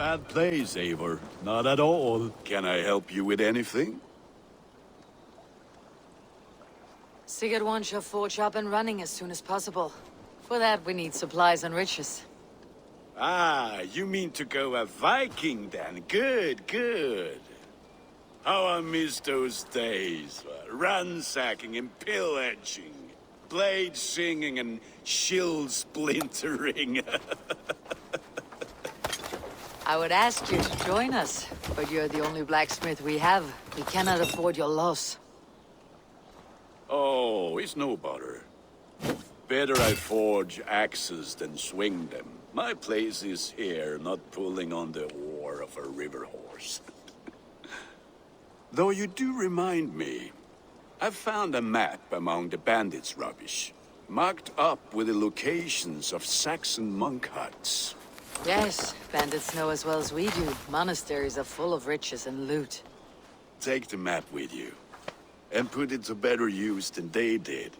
Bad place, Eivor. Not at all. Can I help you with anything? Sigurd wants your forge up and running as soon as possible. For that, we need supplies and riches. Ah, you mean to go a Viking then? Good, good. How I miss those days. Ransacking and pillaging. Blade singing and shield splintering. I would ask you to join us, but you're the only blacksmith we have. We cannot afford your loss. Oh, it's no bother. Better I forge axes than swing them. My place is here, not pulling on the oar of a river horse. Though you do remind me, I found a map among the bandits' rubbish, marked up with the locations of Saxon monk huts. Yes, bandits know as well as we do. Monasteries are full of riches and loot. Take the map with you, and put it to better use than they did.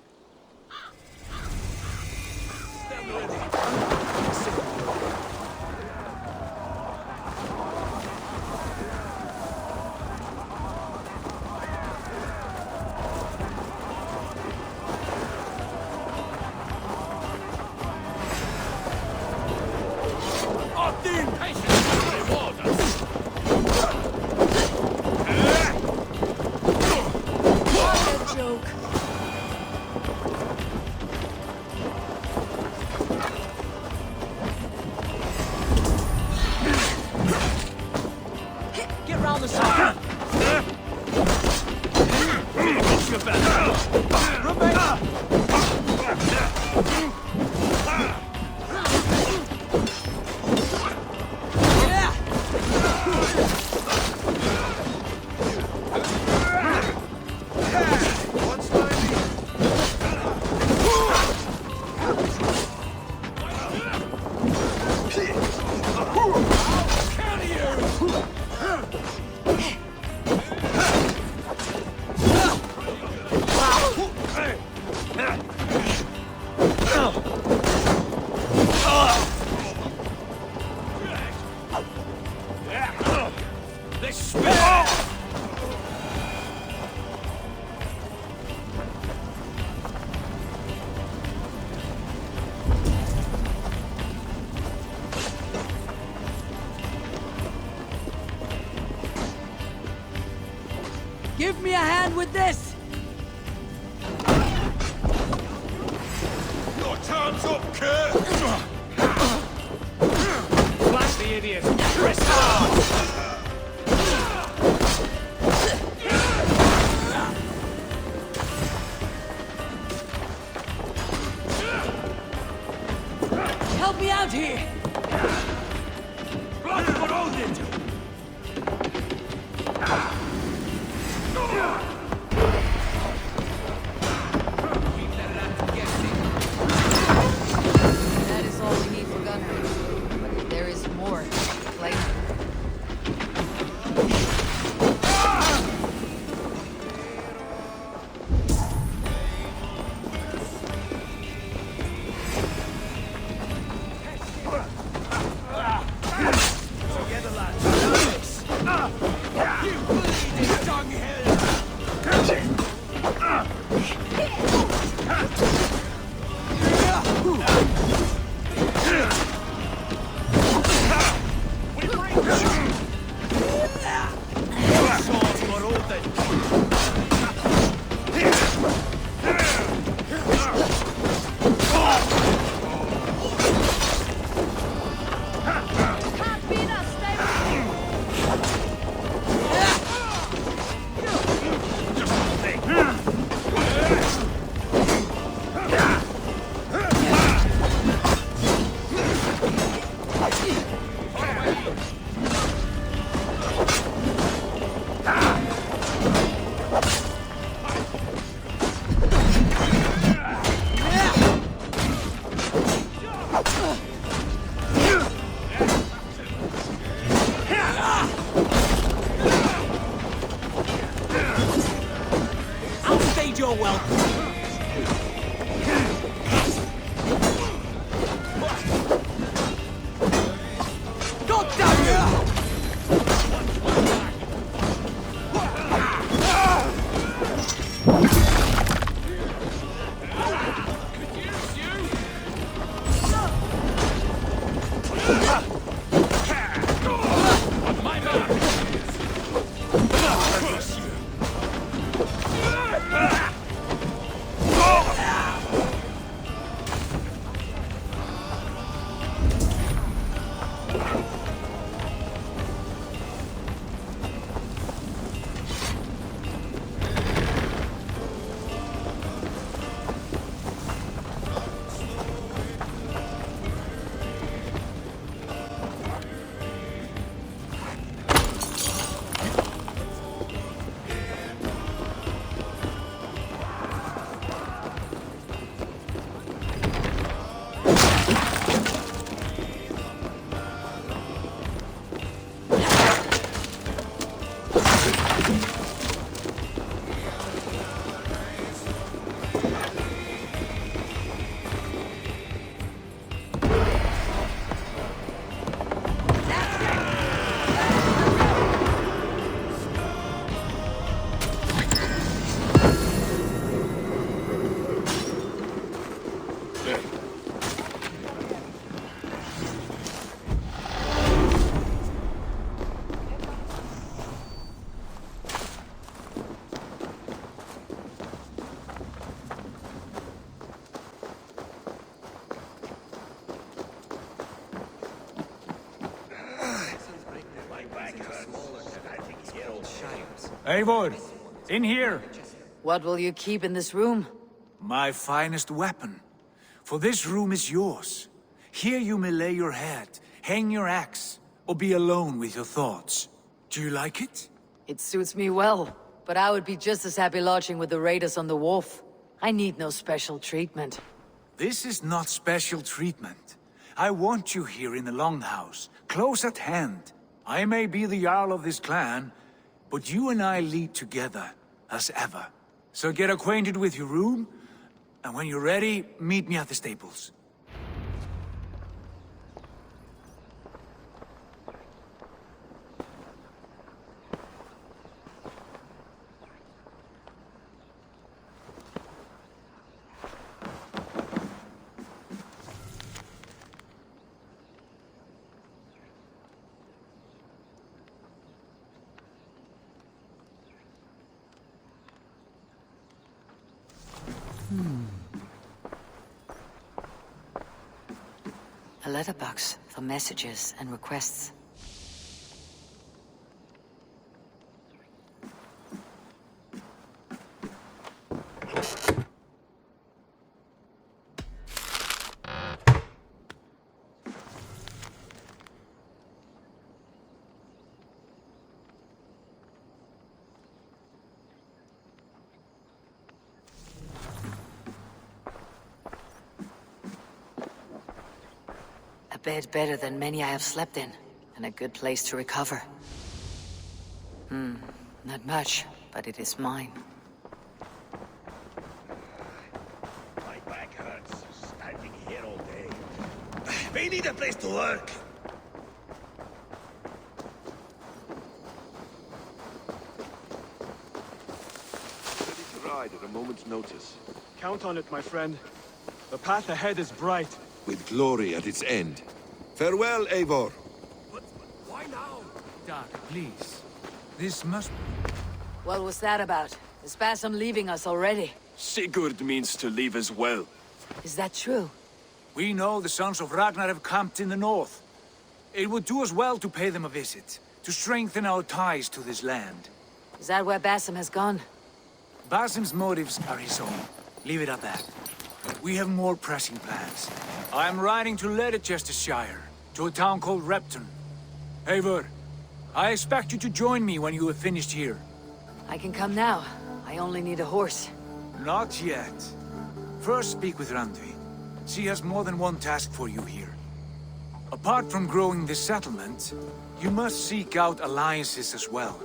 Give me a hand with this! Your time's up, Kurt! Flash the idiot! Press hard! Help me out here! Blood for Odin! That is all we need for gunnery. But if there is more, like... Together, lads! You bleeding dunghill! We bring swords for Odin! Can't beat us, stay Eivor, in here! What will you keep in this room? My finest weapon. For this room is yours. Here you may lay your head, hang your axe, or be alone with your thoughts. Do you like it? It suits me well, but I would be just as happy lodging with the raiders on the wharf. I need no special treatment. This is not special treatment. I want you here in the Longhouse, close at hand. I may be the Jarl of this clan, but you and I lead together, as ever. So get acquainted with your room, and when you're ready, meet me at the stables. A letterbox for messages and requests. A bed better than many I have slept in, and a good place to recover. Not much, but it is mine. My back hurts, standing here all day. We need a place to work. Ready to ride at a moment's notice. Count on it, my friend. The path ahead is bright. With glory at its end. Farewell, Eivor. But why now? Doc, please. This must... What was that about? Is Basim leaving us already? Sigurd means to leave as well. Is that true? We know the sons of Ragnar have camped in the north. It would do us well to pay them a visit, to strengthen our ties to this land. Is that where Basim has gone? Basim's motives are his own. Leave it at that. We have more pressing plans. I am riding to Leicestershire, to a town called Repton. Eivor, I expect you to join me when you have finished here. I can come now. I only need a horse. Not yet. First speak with Randvi. She has more than one task for you here. Apart from growing this settlement, you must seek out alliances as well.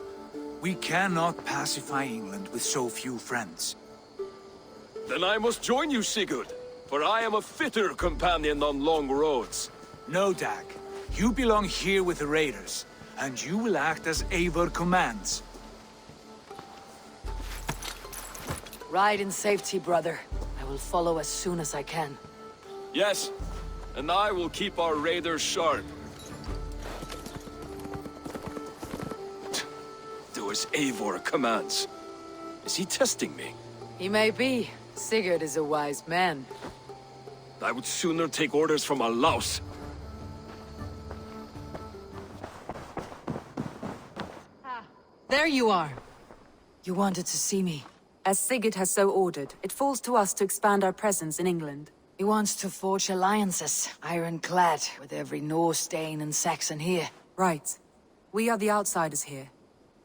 We cannot pacify England with so few friends. Then I must join you, Sigurd, for I am a fitter companion on long roads. No, Dag. You belong here with the raiders, and you will act as Eivor commands. Ride in safety, brother. I will follow as soon as I can. Yes, and I will keep our raiders sharp. Do as Eivor commands. Is he testing me? He may be. Sigurd is a wise man. I would sooner take orders from a louse. There you are. You wanted to see me. As Sigurd has so ordered, it falls to us to expand our presence in England. He wants to forge alliances, ironclad, with every Norse, Dane, and Saxon here. Right. We are the outsiders here.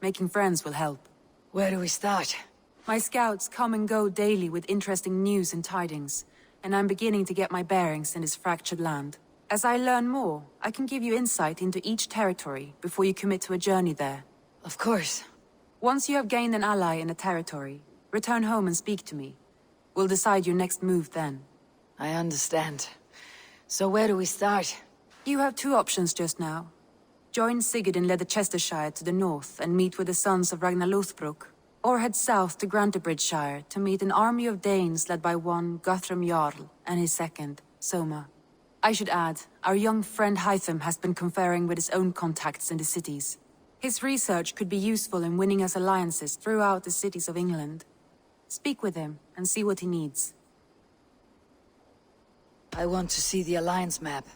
Making friends will help. Where do we start? My scouts come and go daily with interesting news and tidings, and I'm beginning to get my bearings in this fractured land. As I learn more, I can give you insight into each territory before you commit to a journey there. Of course. Once you have gained an ally in a territory, return home and speak to me. We'll decide your next move then. I understand. So where do we start? You have two options just now. Join Sigurd in Leicestershire to the north and meet with the sons of Ragnar Lothbrok, or head south to Grantebridgeshire to meet an army of Danes led by one Guthrum Jarl and his second, Soma. I should add, our young friend Hytham has been conferring with his own contacts in the cities. His research could be useful in winning us alliances throughout the cities of England. Speak with him and see what he needs. I want to see the Alliance map.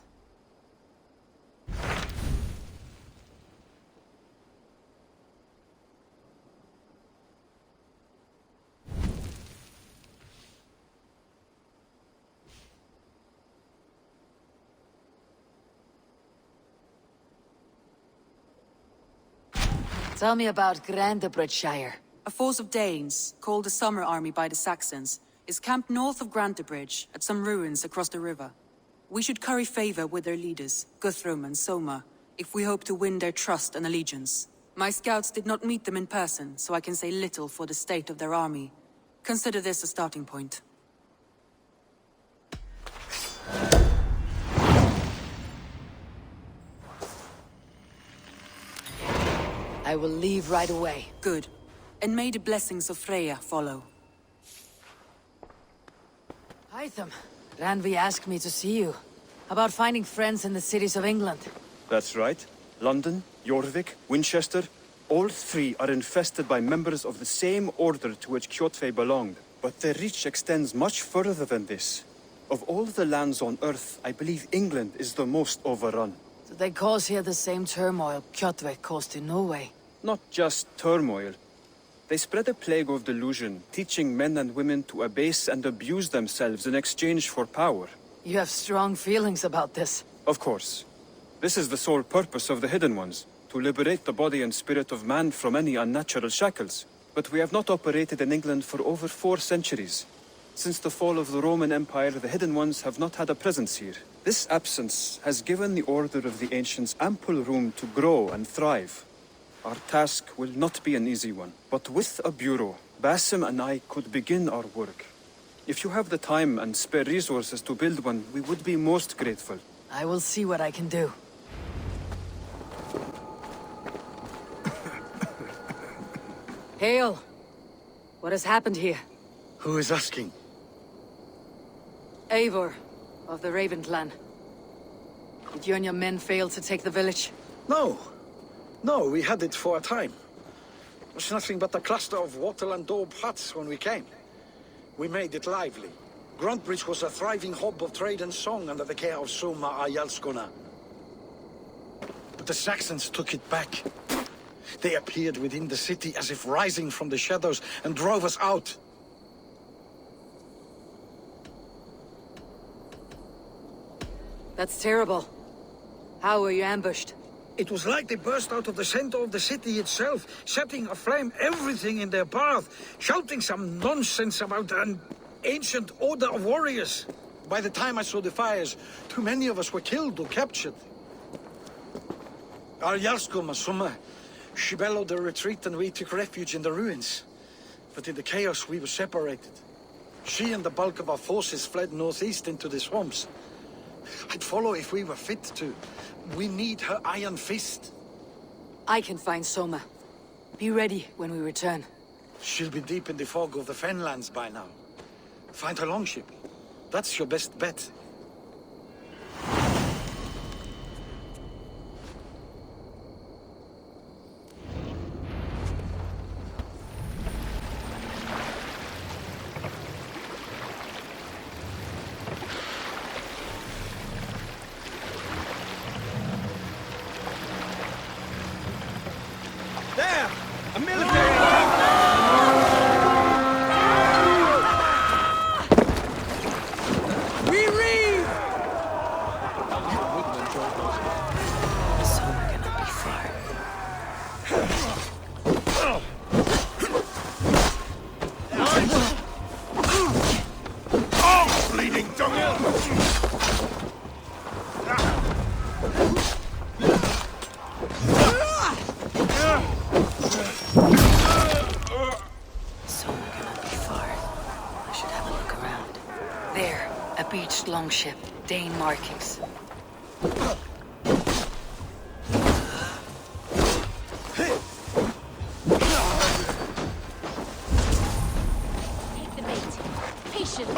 Tell me about Grantebridgeshire. A force of Danes, called the Summer Army by the Saxons, is camped north of Grantebridge at some ruins across the river. We should curry favor with their leaders, Guthrum and Soma, if we hope to win their trust and allegiance. My scouts did not meet them in person, so I can say little for the state of their army. Consider this a starting point. I will leave right away. Good. And may the blessings of Freya follow. Hytham, Randvi asked me to see you. About finding friends in the cities of England. That's right. London, Jorvik, Winchester, all three are infested by members of the same order to which Kjotve belonged. But their reach extends much further than this. Of all the lands on Earth, I believe England is the most overrun. Do they cause here the same turmoil Kjotve caused in Norway? Not just turmoil. They spread a plague of delusion, teaching men and women to abase and abuse themselves in exchange for power. You have strong feelings about this. Of course. This is the sole purpose of the Hidden Ones, to liberate the body and spirit of man from any unnatural shackles. But we have not operated in England for over 4 centuries. Since the fall of the Roman Empire, the Hidden Ones have not had a presence here. This absence has given the Order of the Ancients ample room to grow and thrive. Our task will not be an easy one, but with a bureau, Basim and I could begin our work. If you have the time and spare resources to build one, we would be most grateful. I will see what I can do. Hail! What has happened here? Who is asking? Eivor, of the Raven clan. Did you and your men fail to take the village? No. No, we had it for a time. It was nothing but a cluster of wattle and daub huts when we came. We made it lively. Grantebridge was a thriving hub of trade and song under the care of Soma Ayalskona. But the Saxons took it back. They appeared within the city as if rising from the shadows and drove us out. That's terrible. How were you ambushed? It was like they burst out of the center of the city itself, setting aflame everything in their path, shouting some nonsense about an ancient order of warriors. By the time I saw the fires, too many of us were killed or captured. Our Jarlskoma, Soma, she bellowed a retreat and we took refuge in the ruins. But in the chaos we were separated. She and the bulk of our forces fled northeast into the swamps. I'd follow if we were fit to. We need her iron fist. I can find Soma. Be ready when we return. She'll be deep in the fog of the Fenlands by now. Find her longship. That's your best bet. There! A military! Soma cannot be far. Oh, bleeding dunghill! Soma cannot be far. I should have a look There, a beached longship. Dane markings. Take the bait. Patience.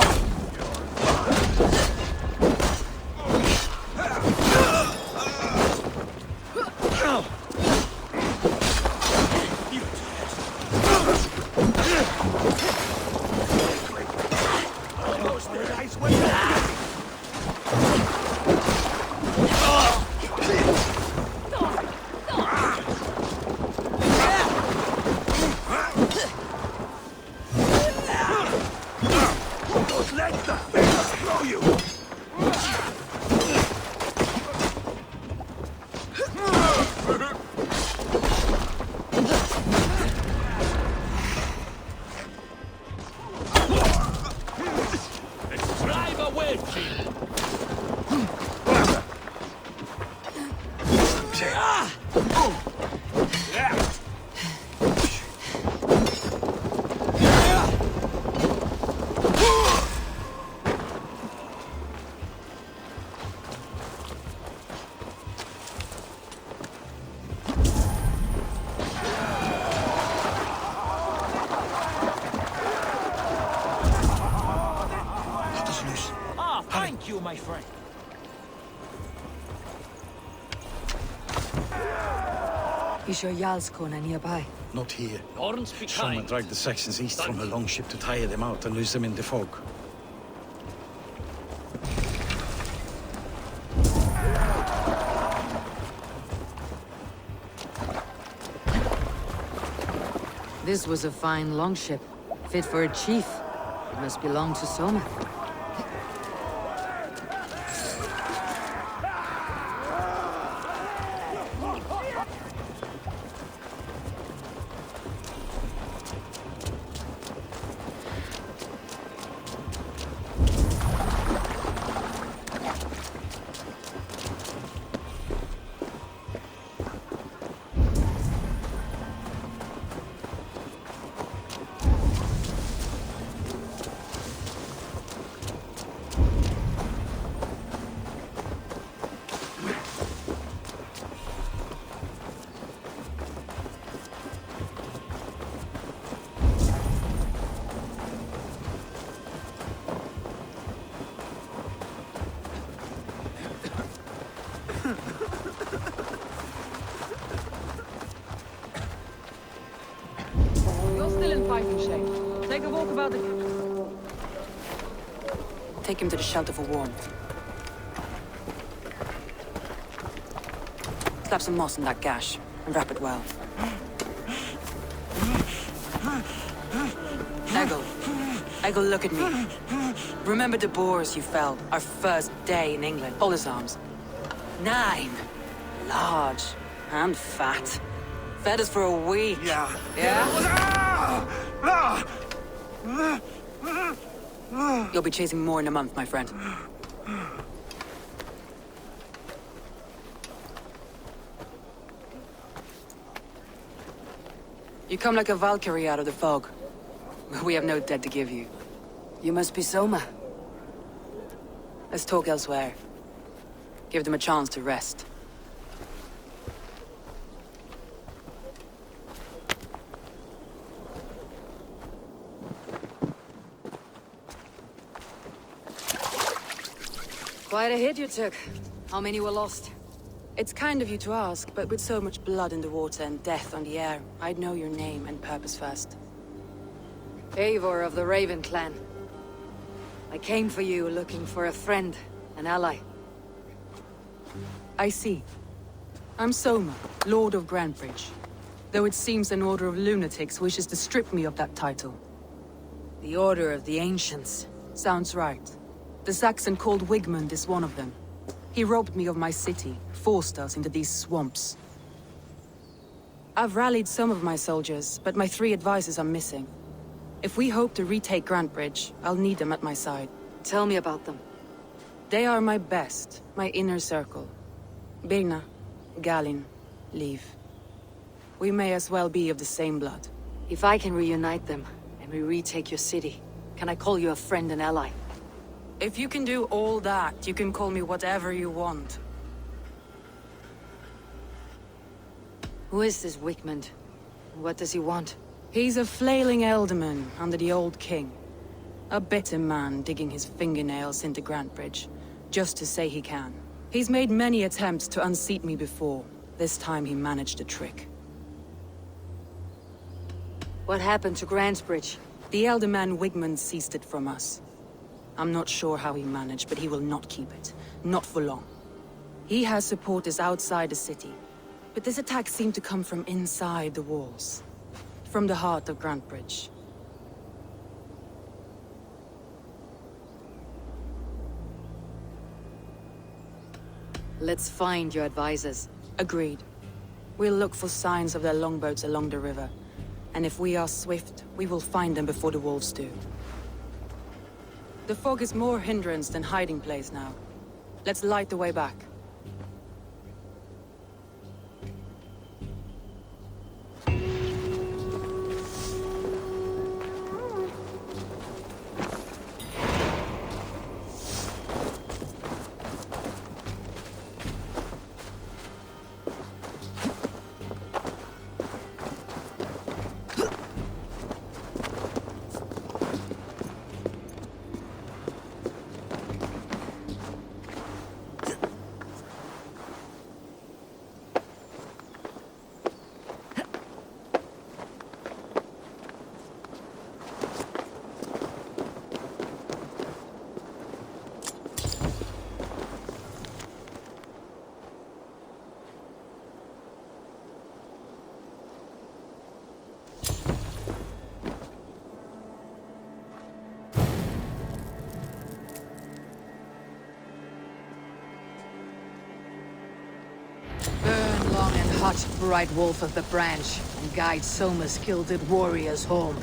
Drive a wedge in. Let us loose. Ah, thank you, my friend. Is your Jarlskona nearby? Not here. Lawrence be Someone kind. dragged the Saxons east from a longship to tire them out and lose them in the fog. This was a fine longship. Fit for a chief. It must belong to Soma. You're still in fighting shape. Take a walk about the... Take him to the shelter for warmth. Slap some moss in that gash, and wrap it well. Eggle, look at me. Remember the boars you felled, our first day in England? Hold his arms. 9. Large and fat. Fed us for a week. Yeah? You'll be chasing more in a month, my friend. You come like a Valkyrie out of the fog. We have no dead to give you. You must be Soma. Let's talk elsewhere. Give them a chance to rest. Quite a hit you took. How many were lost? It's kind of you to ask, but with so much blood in the water and death on the air, I'd know your name and purpose first. Eivor of the Raven clan. I came for you looking for a friend, an ally. I see. I'm Soma, Lord of Grantebridge. Though it seems an order of lunatics wishes to strip me of that title. The Order of the Ancients. Sounds right. The Saxon called Wigmund is one of them. He robbed me of my city, forced us into these swamps. I've rallied some of my soldiers, but my 3 advisors are missing. If we hope to retake Grantebridge, I'll need them at my side. Tell me about them. They are my best, my inner circle. Birna, Galin, Liv. We may as well be of the same blood. If I can reunite them, and we retake your city, can I call you a friend and ally? If you can do all that, you can call me whatever you want. Who is this Wickman? What does he want? He's a flailing elderman under the old king. A bitter man digging his fingernails into Grantbridge, just to say he can. He's made many attempts to unseat me before. This time he managed a trick. What happened to Grantbridge? The elderman Wigmund seized it from us. I'm not sure how he managed, but he will not keep it. Not for long. He has supporters outside the city, but this attack seemed to come from inside the walls. From the heart of Grantbridge. Let's find your advisors. Agreed. We'll look for signs of their longboats along the river. And if we are swift, we will find them before the wolves do. The fog is more hindrance than hiding place now. Let's light the way back. Burn long and hot, bright wolf of the branch, and guide Soma's gilded warriors home.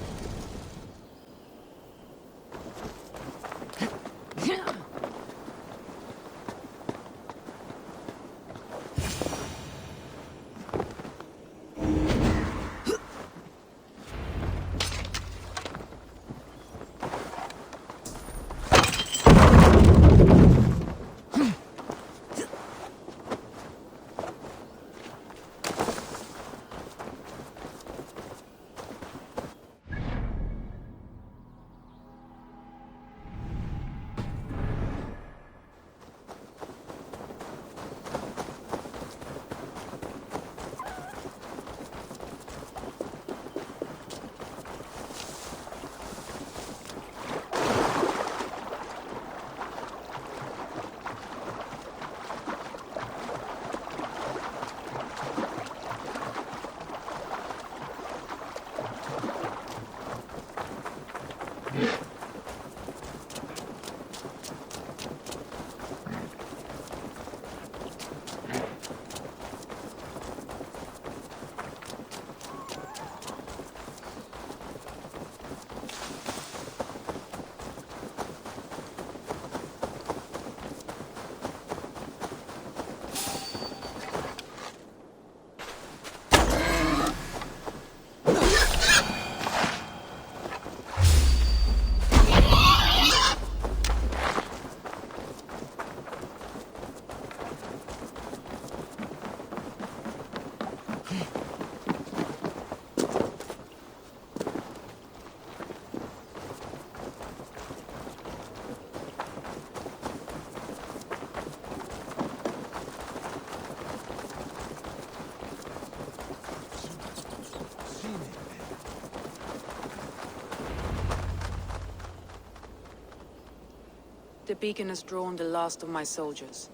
The beacon has drawn the last of my soldiers.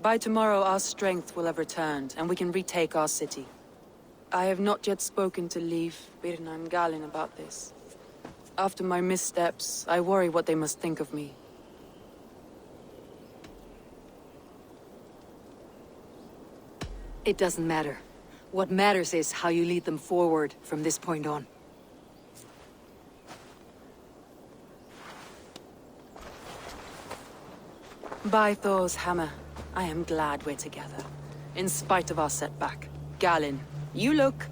By tomorrow our strength will have returned, and we can retake our city. I have not yet spoken to Leif, Birna and Galin about this. After my missteps, I worry what they must think of me. It doesn't matter. What matters is how you lead them forward from this point on. By Thor's hammer, I am glad we're together. In spite of our setback. Galin, you look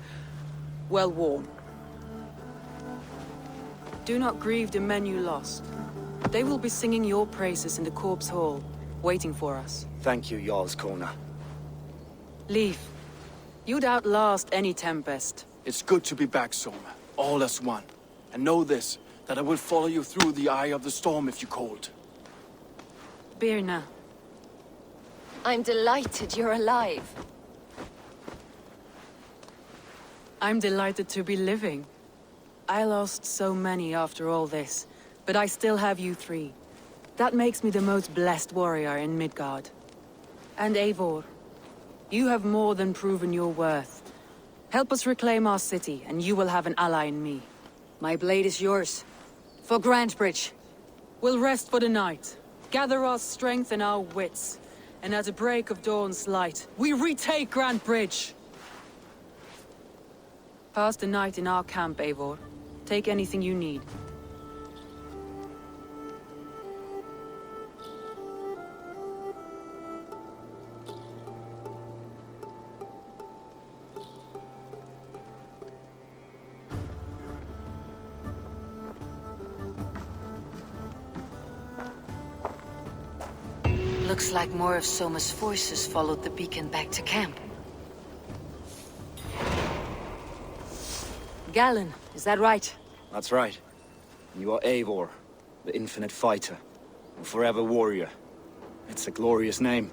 well worn. Do not grieve the men you lost. They will be singing your praises in the Corpse Hall, waiting for us. Thank you, Jarl's Kona. Leave. You'd outlast any tempest. It's good to be back, Soma. All as one. And know this, that I will follow you through the eye of the storm if you called. Birna. I'm delighted you're alive. I'm delighted to be living. I lost so many after all this, but I still have you three. That makes me the most blessed warrior in Midgard. And Eivor, you have more than proven your worth. Help us reclaim our city, and you will have an ally in me. My blade is yours. For Grantebridge. We'll rest for the night, gather our strength and our wits, and at the break of dawn's light, we retake Grantebridge! Pass the night in our camp, Eivor. Take anything you need. Looks like more of Soma's forces followed the beacon back to camp. Galen, is that right? That's right. You are Eivor, the infinite fighter, a forever warrior. It's a glorious name.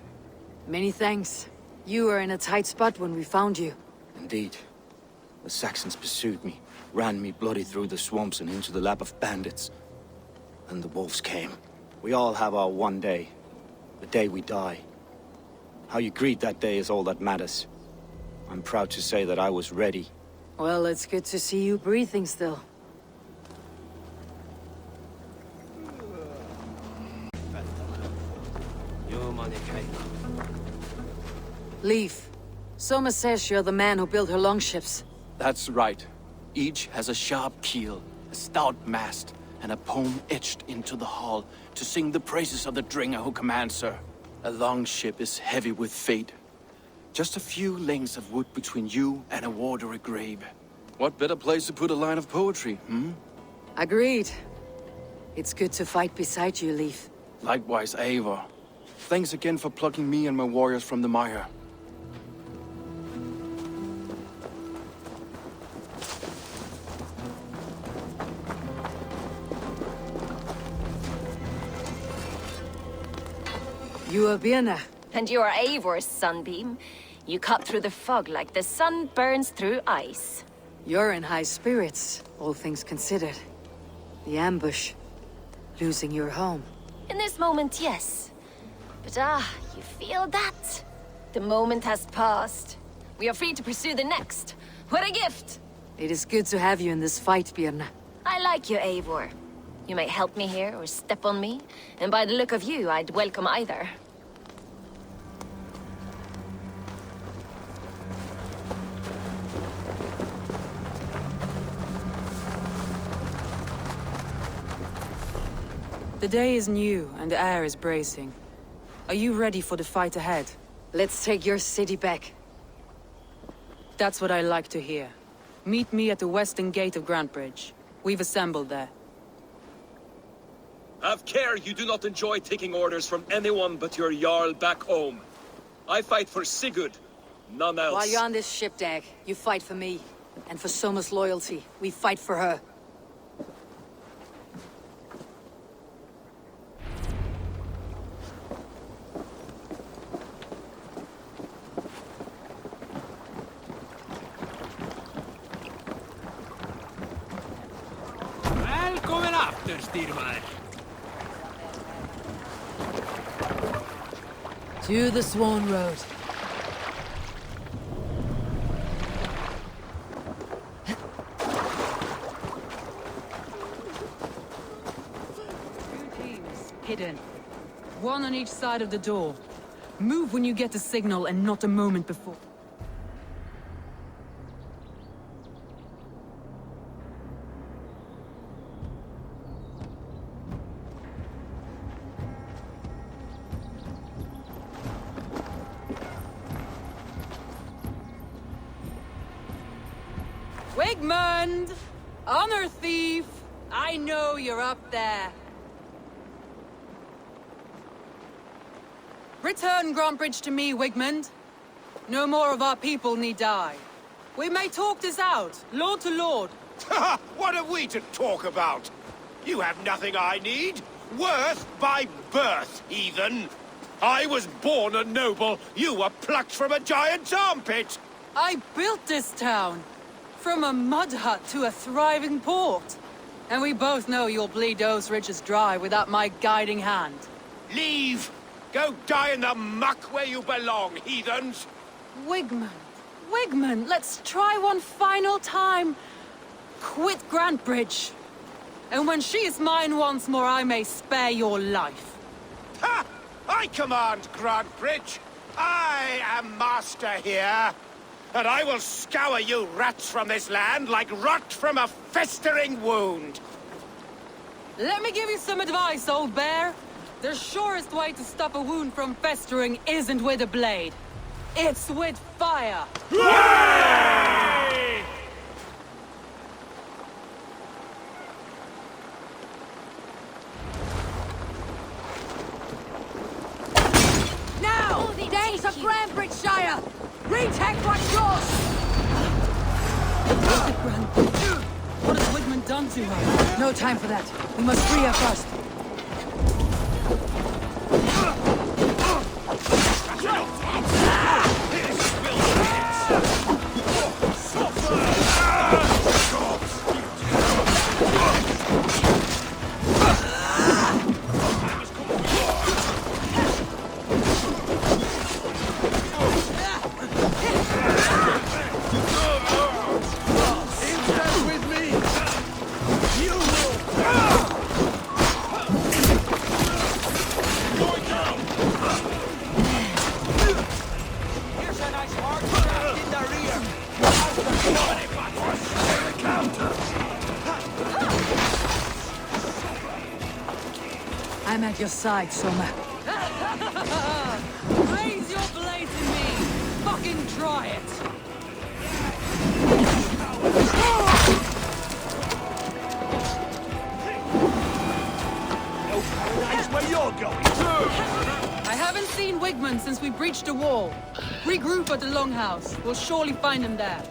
Many thanks. You were in a tight spot when we found you. Indeed. The Saxons pursued me, ran me bloody through the swamps and into the lap of bandits. And the wolves came. We all have our one day. The day we die. How you greet that day is all that matters. I'm proud to say that I was ready. Well, it's good to see you breathing still. Leaf. Soma says you're the man who built her longships. That's right. Each has a sharp keel, a stout mast, and a poem etched into the hull to sing the praises of the Dringer who commands her. A longship is heavy with fate. Just a few lengths of wood between you and a watery grave. What better place to put a line of poetry, hmm? Agreed. It's good to fight beside you, Leaf. Likewise, Eivor. Thanks again for plucking me and my warriors from the mire. You are Birna. And you are Eivor's sunbeam. You cut through the fog like the sun burns through ice. You're in high spirits, all things considered. The ambush. Losing your home. In this moment, yes. But you feel that? The moment has passed. We are free to pursue the next. What a gift! It is good to have you in this fight, Birna. I like you, Eivor. You may help me here or step on me, and by the look of you, I'd welcome either. The day is new, and the air is bracing. Are you ready for the fight ahead? Let's take your city back. That's what I like to hear. Meet me at the western gate of Grantebridge. We've assembled there. Have care you do not enjoy taking orders from anyone but your Jarl back home. I fight for Sigurd, none else. While you're on this ship, Dag, you fight for me. And for Soma's loyalty, we fight for her. Välkommen after, styrman. To the Swan Road. Two teams, hidden. One on each side of the door. Move when you get the signal and not a moment before. Wigmund! Honor thief! I know you're up there. Return Grantbridge to me, Wigmund. No more of our people need die. We may talk this out, lord to lord. What have we to talk about? You have nothing I need. Worth by birth, heathen. I was born a noble. You were plucked from a giant's armpit. I built this town. From a mud hut to a thriving port. And we both know you'll bleed those riches dry without my guiding hand. Leave! Go die in the muck where you belong, heathens! Wigmund, Wigmund, let's try one final time. Quit Grantbridge. And when she is mine once more, I may spare your life. Ha! I command Grantbridge. I am master here. And I will scour you rats from this land like rot from a festering wound. Let me give you some advice, old bear. The surest way to stop a wound from festering isn't with a blade. It's with fire. Hooray! Now! Days of Grantbridgeshire! Retake what's yours! What has Wigmund done to her? No time for that. We must free her first. I'm at your side, Soma. Raise your blades in me! Fucking try it! No paradise where you're going. I haven't seen Wigmund since we breached the wall. Regroup at the Longhouse. We'll surely find him there.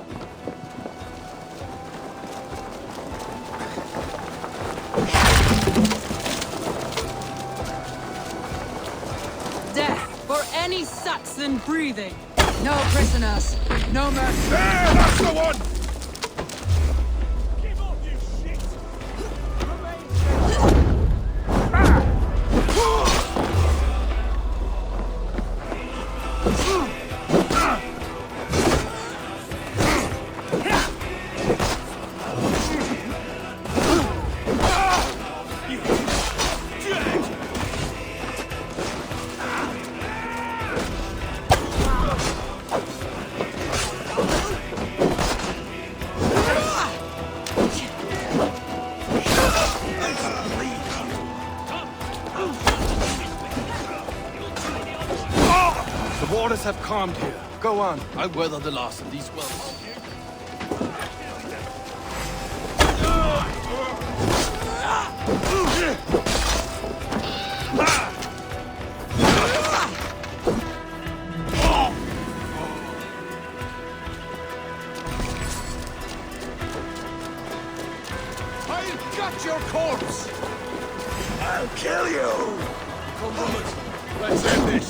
Death for any Saxon breathing. No prisoners. No mercy. There, that's the one! Give up, you shit! The waters have calmed here. Go on. I weather the loss of these wells. I've got your corpse! I'll kill you! Come on, let's end this.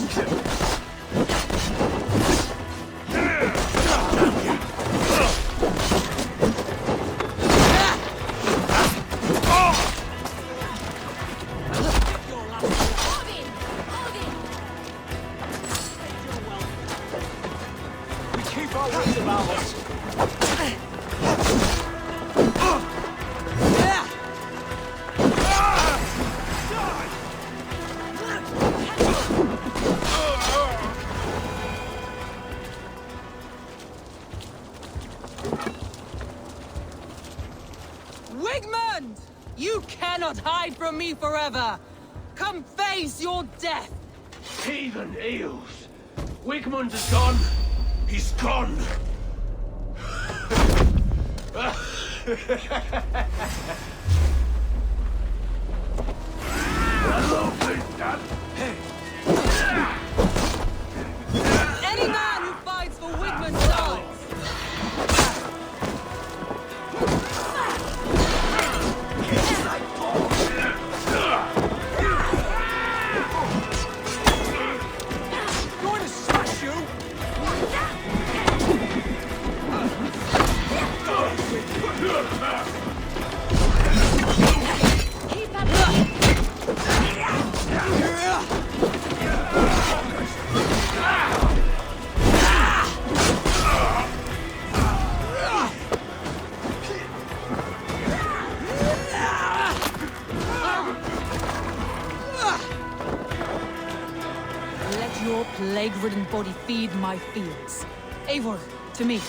We keep our wits about us. Wigmund! You cannot hide from me forever! Come face your death! Heathen eels. Wigmund is gone. He's gone. Hello, Dad. Hey. Let your plague-ridden body feed my fields. Eivor, to me.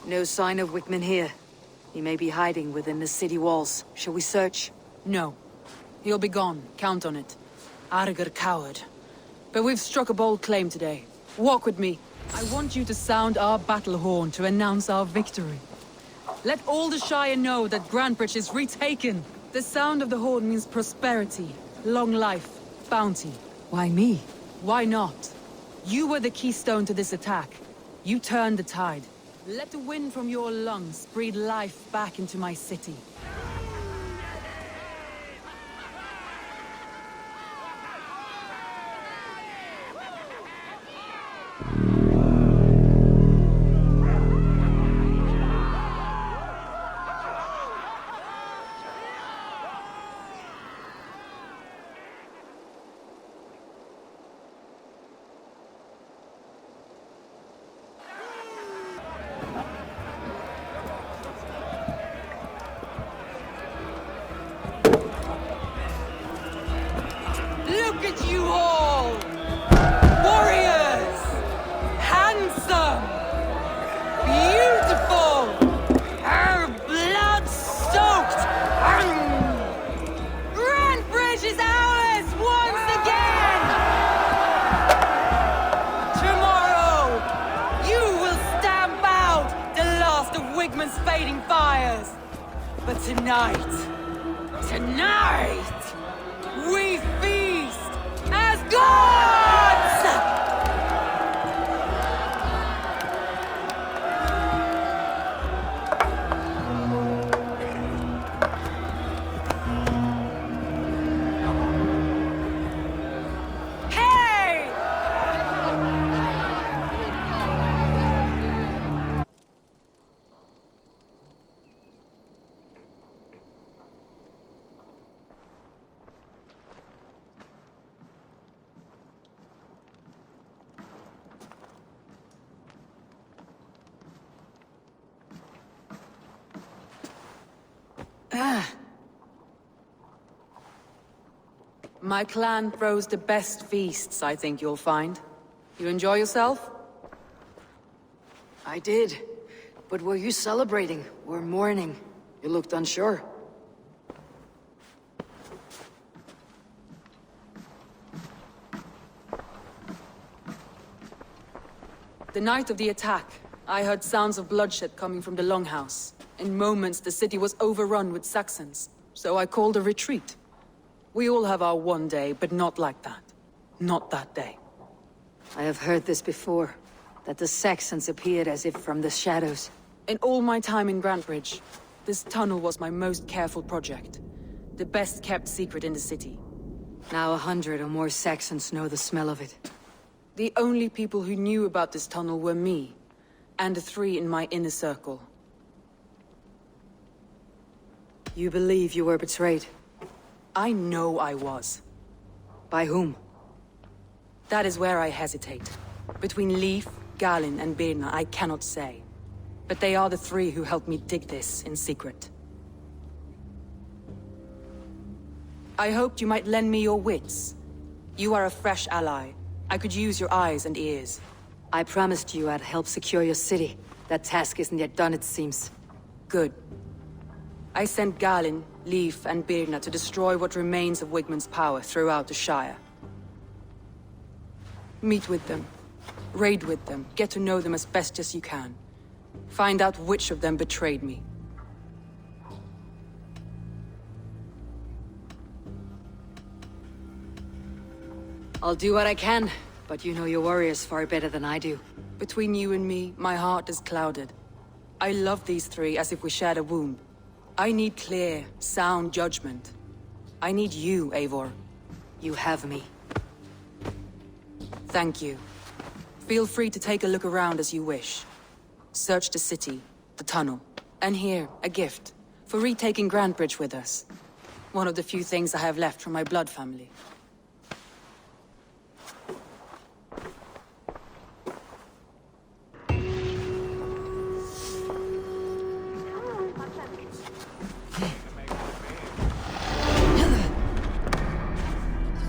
No sign of Wickman here. He may be hiding within the city walls. Shall we search? No. He'll be gone. Count on it. Arger coward. But we've struck a bold claim today. Walk with me. I want you to sound our battle horn to announce our victory. Let all the Shire know that Grantbridge is retaken. The sound of the horn means prosperity, long life, bounty. Why me? Why not? You were the keystone to this attack. You turned the tide. Let the wind from your lungs breathe life back into my city. Look at you all! Warriors! Handsome! Beautiful! Blood-soaked! Grantbridge is ours once again! Tomorrow, you will stamp out the last of Wigman's fading fires. But tonight, we feast as gods! Hey! My clan throws the best feasts, I think you'll find. You enjoy yourself? I did. But were you celebrating or mourning? You looked unsure. The night of the attack, I heard sounds of bloodshed coming from the Longhouse. In moments, the city was overrun with Saxons, so I called a retreat. We all have our one day, but not like that. Not that day. I have heard this before, that the Saxons appeared as if from the shadows. In all my time in Grantbridge, this tunnel was my most careful project. The best kept secret in the city. Now 100 or more Saxons know the smell of it. The only people who knew about this tunnel were me, and the 3 in my inner circle. You believe you were betrayed? I know I was. By whom? That is where I hesitate. Between Leif, Galin, and Birna, I cannot say. But they are the 3 who helped me dig this in secret. I hoped you might lend me your wits. You are a fresh ally. I could use your eyes and ears. I promised you I'd help secure your city. That task isn't yet done, it seems. Good. I sent Galin, Leif, and Birna to destroy what remains of Wigman's power throughout the Shire. Meet with them. Raid with them. Get to know them as best as you can. Find out which of them betrayed me. I'll do what I can, but you know your warriors far better than I do. Between you and me, my heart is clouded. I love these 3 as if we shared a womb. I need clear, sound judgment. I need you, Eivor. You have me. Thank you. Feel free to take a look around as you wish. Search the city, the tunnel, and here, a gift. For retaking Grantbridge with us. One of the few things I have left from my blood family.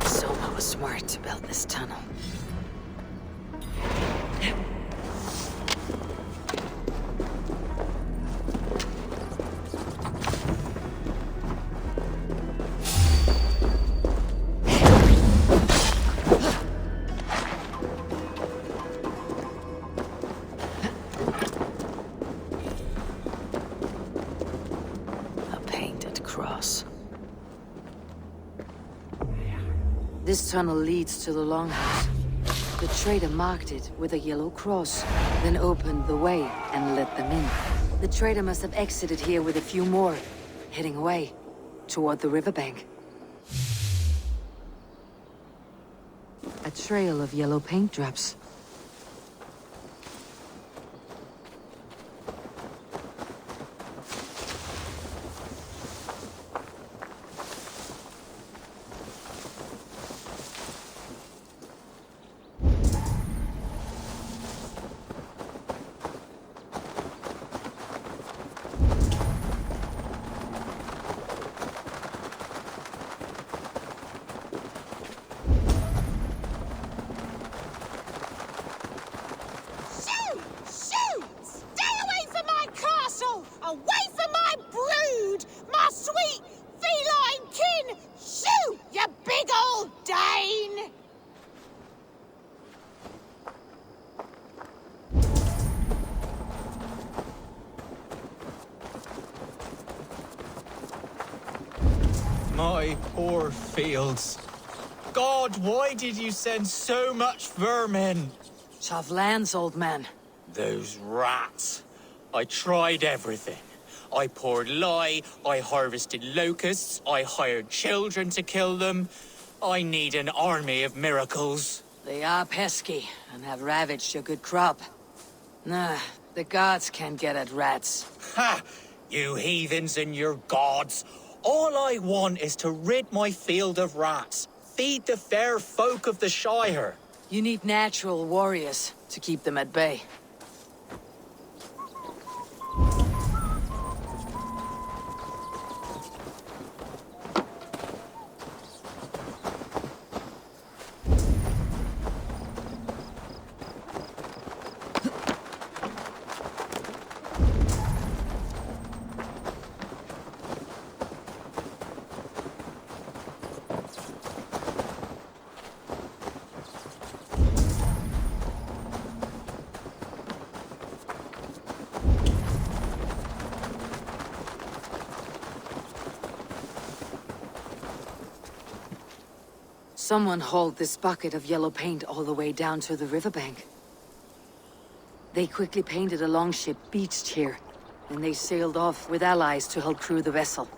Soma was smart to build this tunnel. Cross. This tunnel leads to the Longhouse. The trader marked it with a yellow cross, then opened the way and let them in. The trader must have exited here with a few more, heading away toward the riverbank. A trail of yellow paint drops. My poor fields. God, why did you send so much vermin? Tough lands, old man. Those rats. I tried everything. I poured lye, I harvested locusts, I hired children to kill them. I need an army of miracles. They are pesky and have ravaged your good crop. Nah, the gods can't get at rats. Ha! You heathens and your gods. All I want is to rid my field of rats. Feed the fair folk of the Shire. You need natural warriors to keep them at bay. Someone hauled this bucket of yellow paint all the way down to the riverbank. They quickly painted a longship beached here, and they sailed off with allies to help crew the vessel.